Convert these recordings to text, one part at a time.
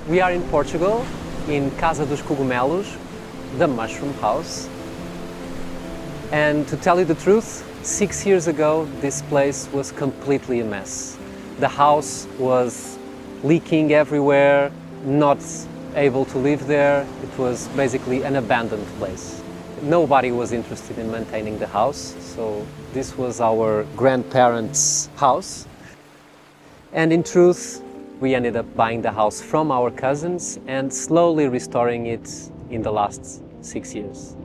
We are in Portugal, in Casa dos Cogumelos, the mushroom house. And to tell you the truth, 6 years ago, this place was completely a mess. The house was leaking everywhere, not able to live there. It was basically an abandoned place. Nobody was interested in maintaining the house, so this was our grandparents' house. And in truth, we ended up buying the house from our cousins and slowly restoring it in the last 6 years.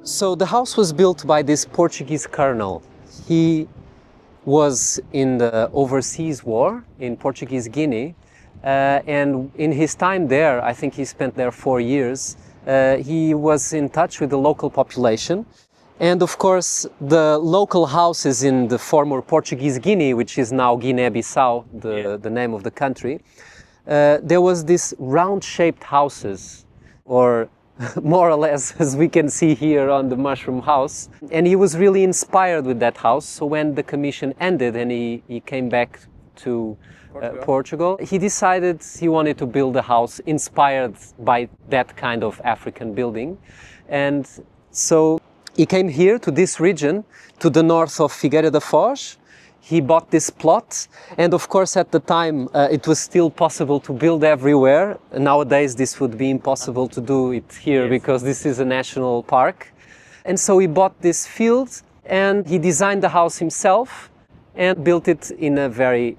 So the house was built by this Portuguese colonel. He was in the overseas war in Portuguese Guinea, and in his time there, I think he spent there 4 years, he was in touch with the local population. And of course, the local houses in the former Portuguese Guinea, which is now Guinea-Bissau, the name of the country, there was this round-shaped houses, or more or less as we can see here on the mushroom house. And he was really inspired with that house. So when the commission ended and he came back to Portugal, he decided he wanted to build a house inspired by that kind of African building. And so he came here to this region, to the north of Figueira da Foz. He bought this plot, and of course at the time it was still possible to build everywhere. Nowadays this would be impossible to do it here, yes, because this is a national park. And so he bought this field and he designed the house himself and built it in a very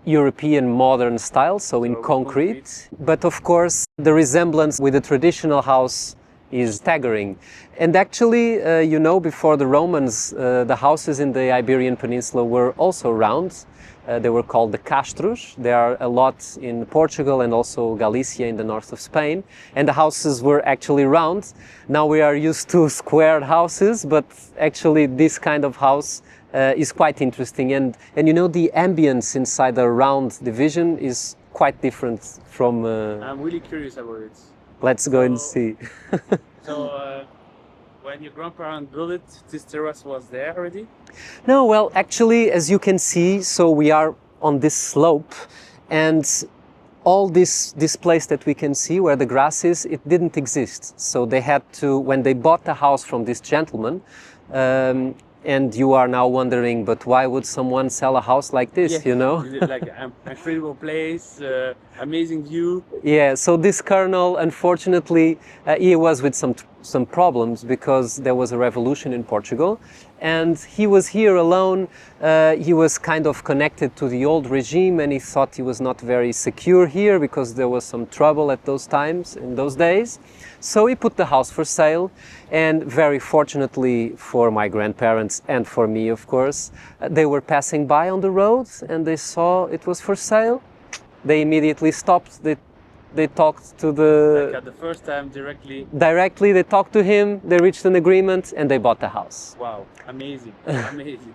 European modern style, so in concrete. But of course the resemblance with the traditional house is staggering. And actually, you know, before the Romans, the houses in the Iberian Peninsula were also round. They were called the castros. There are a lot in Portugal and also Galicia in the north of Spain. And the houses were actually round. Now we are used to squared houses, but actually this kind of house is quite interesting. And you know, the ambience inside the round division is quite different from... I'm really curious about it. Let's go and see. When your grandparents built it, this terrace was there already? No, well, actually, as you can see, so we are on this slope, and all this place that we can see where the grass is, it didn't exist. So they had to, when they bought the house from this gentleman, and you are now wondering, but why would someone sell a house like this, yes, you know? Like an incredible place, amazing view. Yeah, so this colonel, unfortunately, he was with some problems because there was a revolution in Portugal, and he was here alone. He was kind of connected to the old regime, and he thought he was not very secure here because there was some trouble at those times, in those days. So he put the house for sale, and very fortunately for my grandparents and for me, of course, they were passing by on the road and they saw it was for sale. They immediately stopped. They talked to the... Like at the first time, directly? Directly, they talked to him, they reached an agreement, and they bought the house. Wow, amazing, amazing.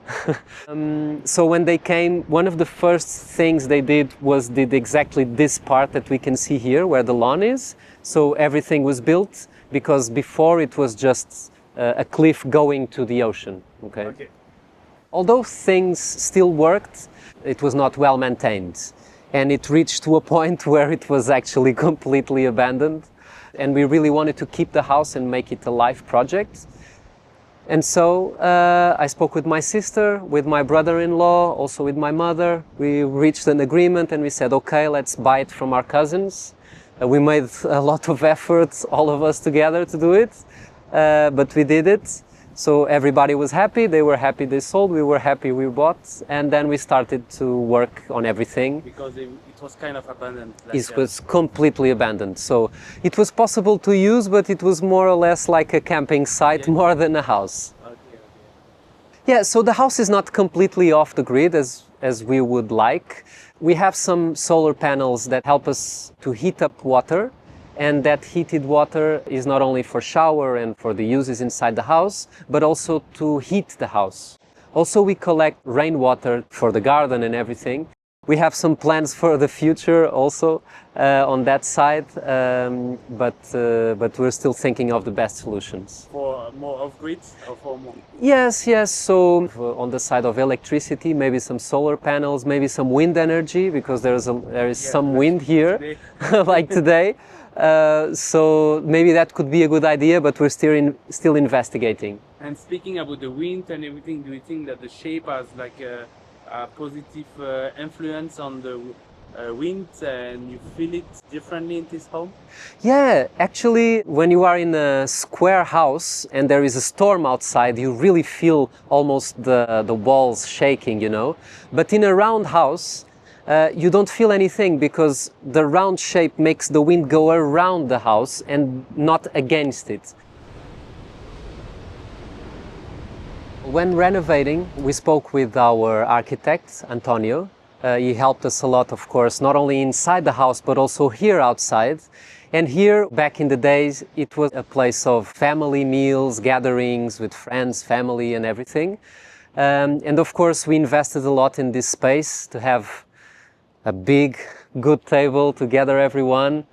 So when they came, one of the first things they did was exactly this part that we can see here, where the lawn is. So everything was built, because before it was just a cliff going to the ocean. Okay. Although things still worked, it was not well maintained. And it reached to a point where it was actually completely abandoned. And we really wanted to keep the house and make it a life project. And so I spoke with my sister, with my brother-in-law, also with my mother. We reached an agreement and we said, okay, let's buy it from our cousins. We made a lot of efforts, all of us together, to do it, but we did it. So everybody was happy, they were happy they sold, we were happy we bought, and then we started to work on everything. Because it was kind of abandoned. Like it was completely abandoned. So it was possible to use, but it was more or less like a camping site, yeah, more than a house. Okay. Yeah, so the house is not completely off the grid as we would like. We have some solar panels that help us to heat up water. And that heated water is not only for shower and for the uses inside the house, but also to heat the house. Also, we collect rainwater for the garden and everything. We have some plans for the future also on that side, but we're still thinking of the best solutions. For more off-grid or for more? Yes, yes. So on the side of electricity, maybe some solar panels, maybe some wind energy, because there is some wind here, like today. So maybe that could be a good idea, but we're still investigating. And speaking about the wind and everything, do you think that the shape has like a positive influence on the wind, and you feel it differently in this home? Yeah, actually, when you are in a square house and there is a storm outside, you really feel almost the walls shaking, you know. But in a round house, you don't feel anything because the round shape makes the wind go around the house and not against it. When renovating, we spoke with our architect, Antonio. He helped us a lot, of course, not only inside the house, but also here outside. And here, back in the days, it was a place of family meals, gatherings with friends, family, and everything. And of course, we invested a lot in this space to have a big, good table to gather everyone.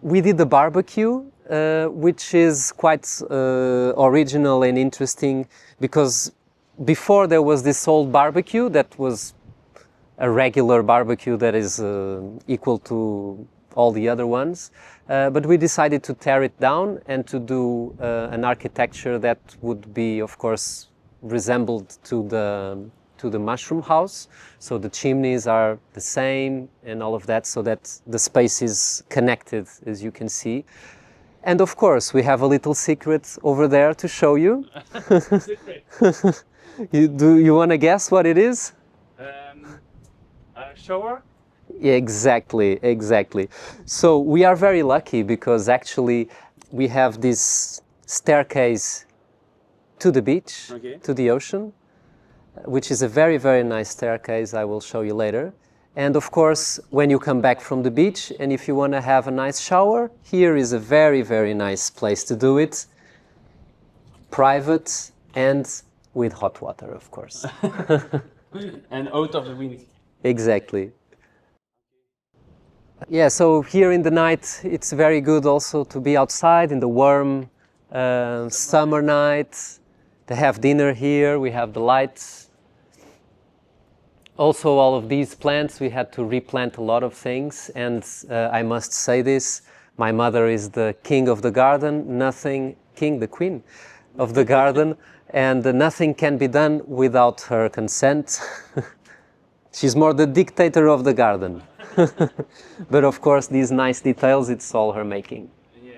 We did the barbecue, which is quite original and interesting, because before there was this old barbecue that was a regular barbecue that is equal to all the other ones, but we decided to tear it down and to do an architecture that would be, of course, resembled to the mushroom house. So the chimneys are the same and all of that, so that the space is connected, as you can see. And of course, we have a little secret over there to show you. Secret. Do you want to guess what it is? A shower? Exactly, exactly. So we are very lucky because actually we have this staircase to the beach, Okay. to the ocean, which is a very, very nice staircase. I will show you later. And of course, when you come back from the beach and if you want to have a nice shower, here is a very, very nice place to do it. Private and with hot water, of course. And out of the wind. Exactly. Yeah, so here in the night, it's very good also to be outside in the warm summer night, to have dinner here. We have the lights. Also, all of these plants, we had to replant a lot of things, and I must say this, my mother is the king of the garden, the queen of the garden, and nothing can be done without her consent. She's more the dictator of the garden. But of course, these nice details, it's all her making. Yeah.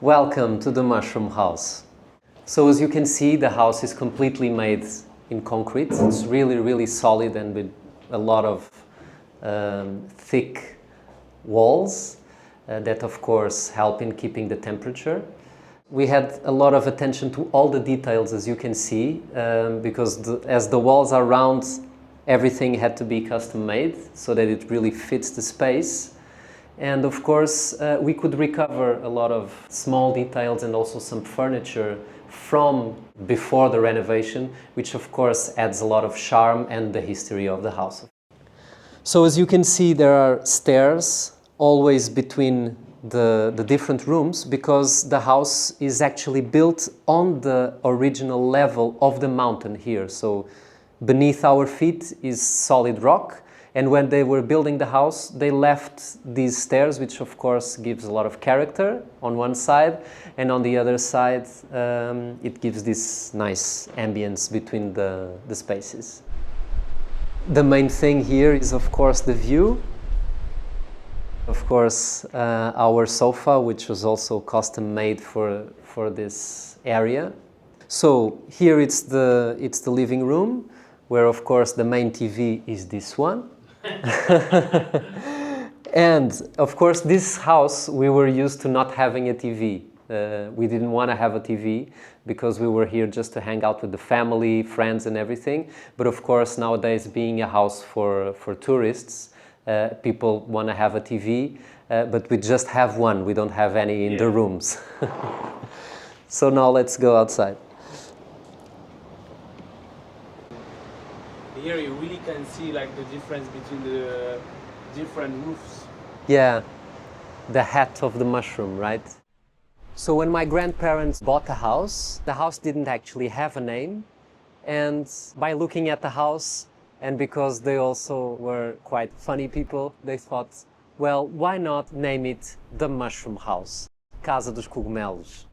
Welcome to the mushroom house. So as you can see, the house is completely made in concrete. It's really, really solid and with a lot of thick walls that of course help in keeping the temperature. We had a lot of attention to all the details, as you can see, because as the walls are round, everything had to be custom made so that it really fits the space. And of course, we could recover a lot of small details and also some furniture from before the renovation, which of course adds a lot of charm and the history of the house. So as you can see, there are stairs always between the different rooms, because the house is actually built on the original level of the mountain here. So beneath our feet is solid rock. And when they were building the house, they left these stairs, which of course gives a lot of character on one side, and on the other side, it gives this nice ambience between the spaces. The main thing here is of course the view. Of course, our sofa, which was also custom made for this area. So here it's the living room, where of course the main TV is this one. And of course, this house, we were used to not having a TV. We didn't want to have a TV because we were here just to hang out with the family, friends and everything. But of course, nowadays, being a house for tourists, people want to have a TV, but we just have one. We don't have any in the rooms. So now let's go outside. here you really can see like the difference between the different roofs. Yeah, the hat of the mushroom, right? So when my grandparents bought the house didn't actually have a name. And by looking at the house, and because they also were quite funny people, they thought, well, why not name it the Mushroom House, Casa dos Cogumelos.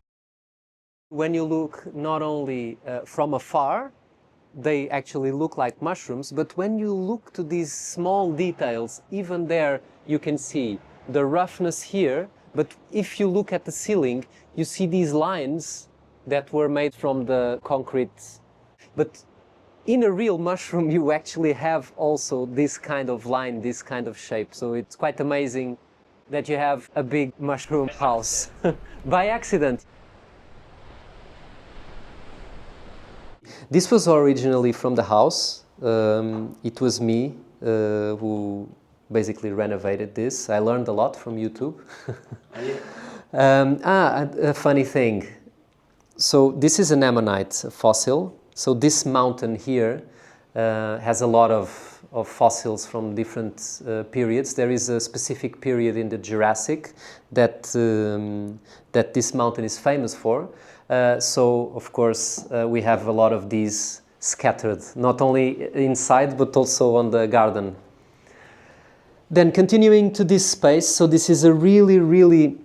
When you look not only from afar, they actually look like mushrooms, but when you look to these small details, even there you can see the roughness here, but if you look at the ceiling, you see these lines that were made from the concrete. But in a real mushroom, you actually have also this kind of line, this kind of shape. So it's quite amazing that you have a big mushroom house by accident. This was originally from the house. It was me who basically renovated this. I learned a lot from YouTube. A funny thing. So this is an ammonite fossil. So this mountain here has a lot of fossils from different periods. There is a specific period in the Jurassic that this mountain is famous for. So of course we have a lot of these scattered, not only inside but also on the garden. Then continuing to this space, so this is a really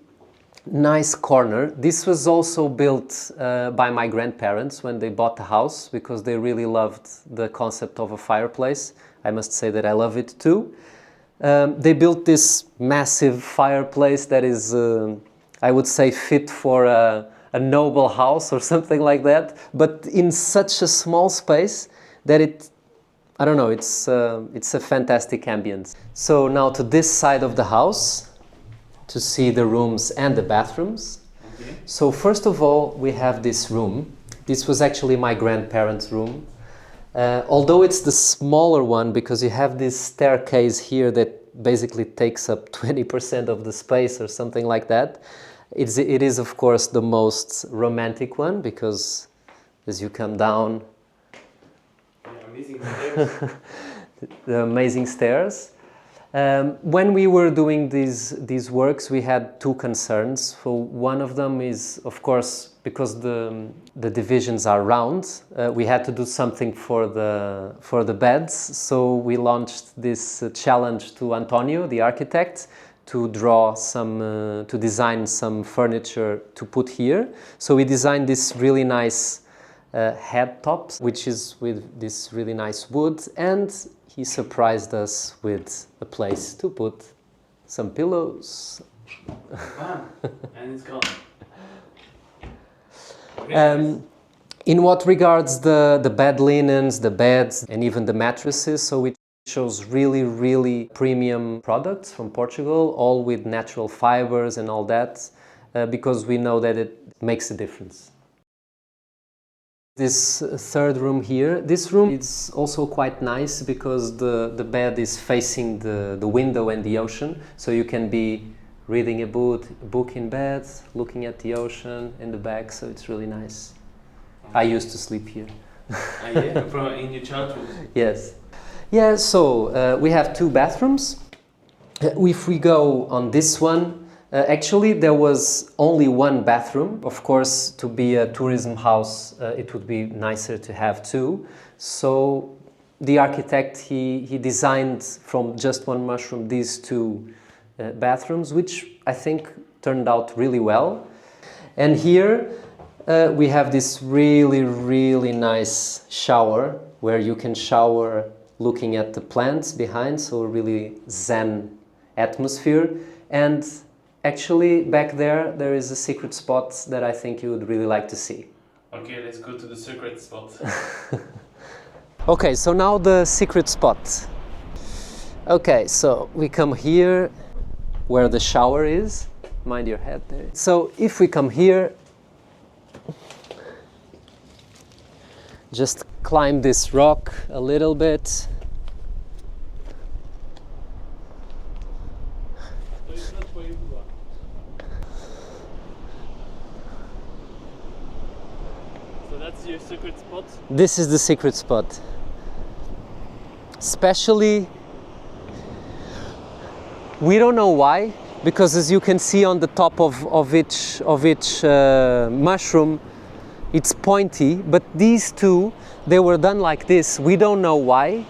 nice corner. This was also built by my grandparents when they bought the house because they really loved the concept of a fireplace. I must say that I love it too. They built this massive fireplace that is, I would say, fit for a noble house or something like that, but in such a small space that I don't know, it's a fantastic ambience. So now to this side of the house, to see the rooms and the bathrooms. Okay. So first of all, we have this room. This was actually my grandparents' room. Although it's the smaller one because you have this staircase here that basically takes up 20% of the space or something like that. It is of course the most romantic one because as you come down, amazing stairs. The amazing stairs. When we were doing these works, we had two concerns. So one of them is, of course, because the divisions are round, we had to do something for the beds. So we launched this challenge to Antonio, the architect, to draw to design some furniture to put here. So we designed this really nice head tops, which is with this really nice wood, and he surprised us with a place to put some pillows. And it's gone. In what regards the bed linens, the beds, and even the mattresses, so it shows really premium products from Portugal, all with natural fibers and all that, because we know that it makes a difference. This third room here, this room is also quite nice because the bed is facing the window and the ocean, so you can be reading a book in bed, looking at the ocean in the back, so it's really nice. I used to sleep here. Yeah, in your childhood? Yes. Yeah, so we have two bathrooms. If we go on this one, actually there was only one bathroom. Of course, to be a tourism house, it would be nicer to have two. So the architect, he designed from just one mushroom these two bathrooms, which I think turned out really well. And here we have this really nice shower where you can shower looking at the plants behind, so a really zen atmosphere. And actually back there is a secret spot that I think you would really like to see. Okay, let's go to the secret spot. Okay, so now the secret spot. Okay, so we come here where the shower is. Mind your head there. So if we come here, just climb this rock a little bit. So it's not where you are. So that's your secret spot? This is the secret spot. Especially, we don't know why, because as you can see on the top of each mushroom, it's pointy, but these two, they were done like this. We don't know why,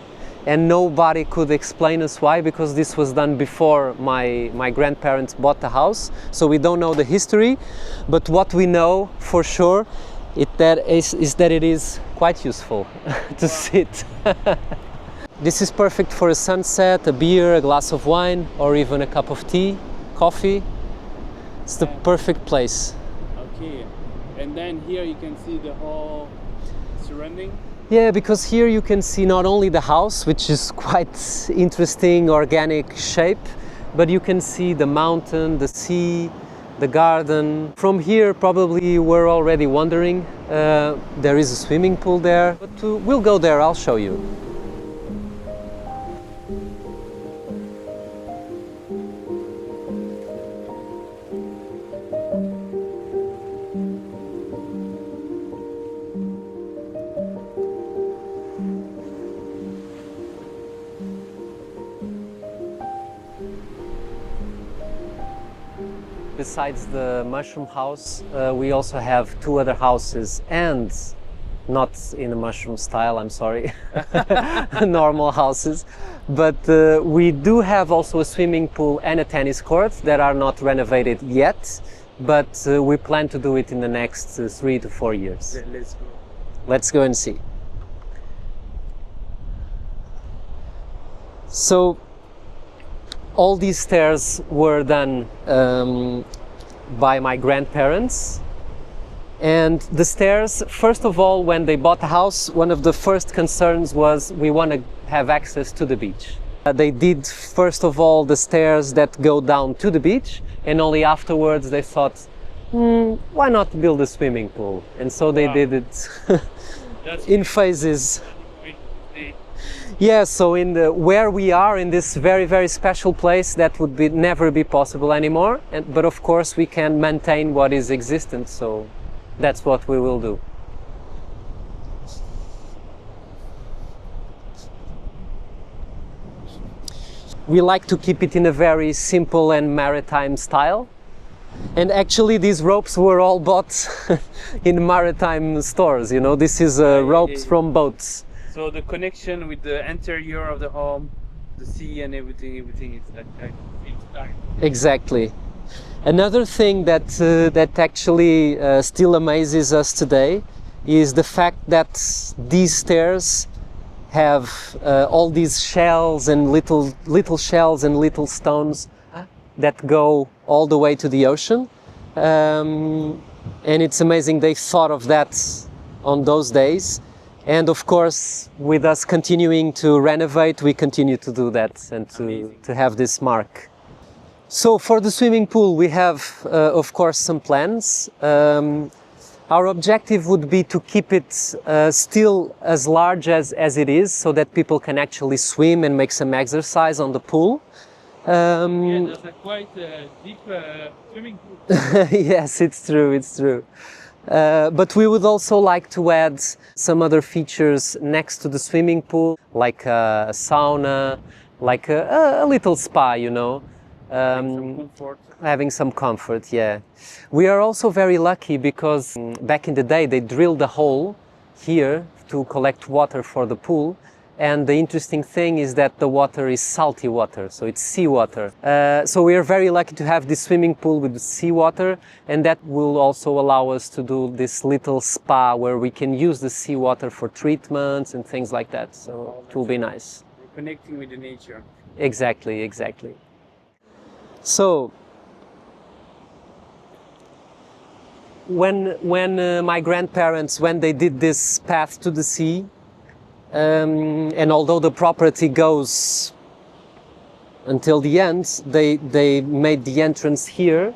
and nobody could explain us why, because this was done before my grandparents bought the house, so we don't know the history. But what we know for sure is that it is quite useful to sit. This is perfect for a sunset, a beer, a glass of wine, or even a cup of tea, coffee. It's the perfect place. Okay, and then here you can see the whole surrounding. Yeah, because here you can see not only the house, which is quite interesting, organic shape, but you can see the mountain, the sea, the garden. From here, probably you were already wondering, there is a swimming pool there, but we'll go there, I'll show you. Besides the mushroom house, we also have two other houses, and not in a mushroom style, I'm sorry, normal houses. But we do have also a swimming pool and a tennis court that are not renovated yet, but we plan to do it in the next 3 to 4 years. Yeah, let's go. Let's go and see. So, all these stairs were done by my grandparents. And the stairs, first of all, when they bought the house, one of the first concerns was we want to have access to the beach. They did, first of all, the stairs that go down to the beach, and only afterwards they thought, why not build a swimming pool? And so they did it in phases. Yeah, so where we are in this very, very special place, that would never be possible anymore. But of course we can maintain what is existent, so that's what we will do. We like to keep it in a very simple and maritime style. And actually these ropes were all bought in maritime stores, you know, this is ropes from boats. So the connection with the interior of the home, the sea and everything is like Exactly. Another thing that actually still amazes us today is the fact that these stairs have all these shells and little shells and little stones that go all the way to the ocean. And it's amazing they thought of that on those days. And of course, with us continuing to renovate, we continue to do that and to have this mark. So for the swimming pool, we have, of course, some plans. Our objective would be to keep it still as large as it is, so that people can actually swim and make some exercise on the pool. Yeah, there's a quite deep swimming pool. Yes, it's true. But we would also like to add some other features next to the swimming pool, like a sauna, like a little spa, you know. Having some comfort, yeah. We are also very lucky because back in the day they drilled a hole here to collect water for the pool. And the interesting thing is that the water is salty water, so it's seawater. So we are very lucky to have this swimming pool with seawater, and that will also allow us to do this little spa where we can use the seawater for treatments and things like that. So it will be nice. We're connecting with the nature. Exactly. So when my grandparents, when they did this path to the sea, and although the property goes until the end, they made the entrance here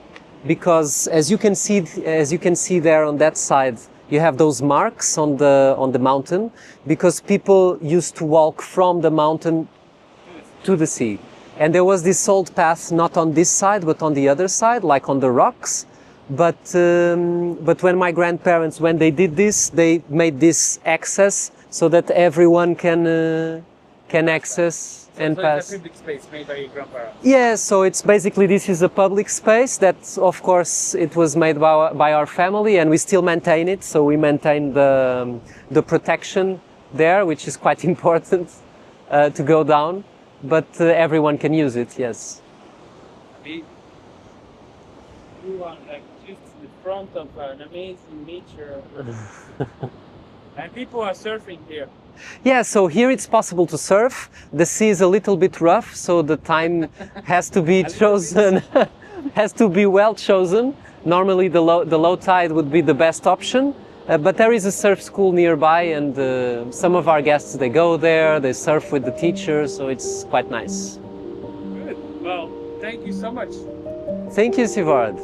because, as you can see there on that side, you have those marks on the mountain because people used to walk from the mountain to the sea. And there was this old path not on this side but on the other side, like on the rocks. But when my grandparents, when they did this, they made this access so that everyone can can access and So pass. it's a public space made by your grandparents. Yeah, so it's basically this is a public space that, of course, it was made by our family, and we still maintain it. So we maintain the protection there, which is quite important to go down. But everyone can use it. Yes. I mean, you are like just in the front of an amazing nature, and people are surfing here. Yeah, so here it's possible to surf. The sea is a little bit rough, so the time has to be chosen, has to be well chosen. Normally the low tide would be the best option, but there is a surf school nearby, and some of our guests, they go there, they surf with the teacher, so it's quite nice. Good. Well, thank you so much. Thank you, Sivard.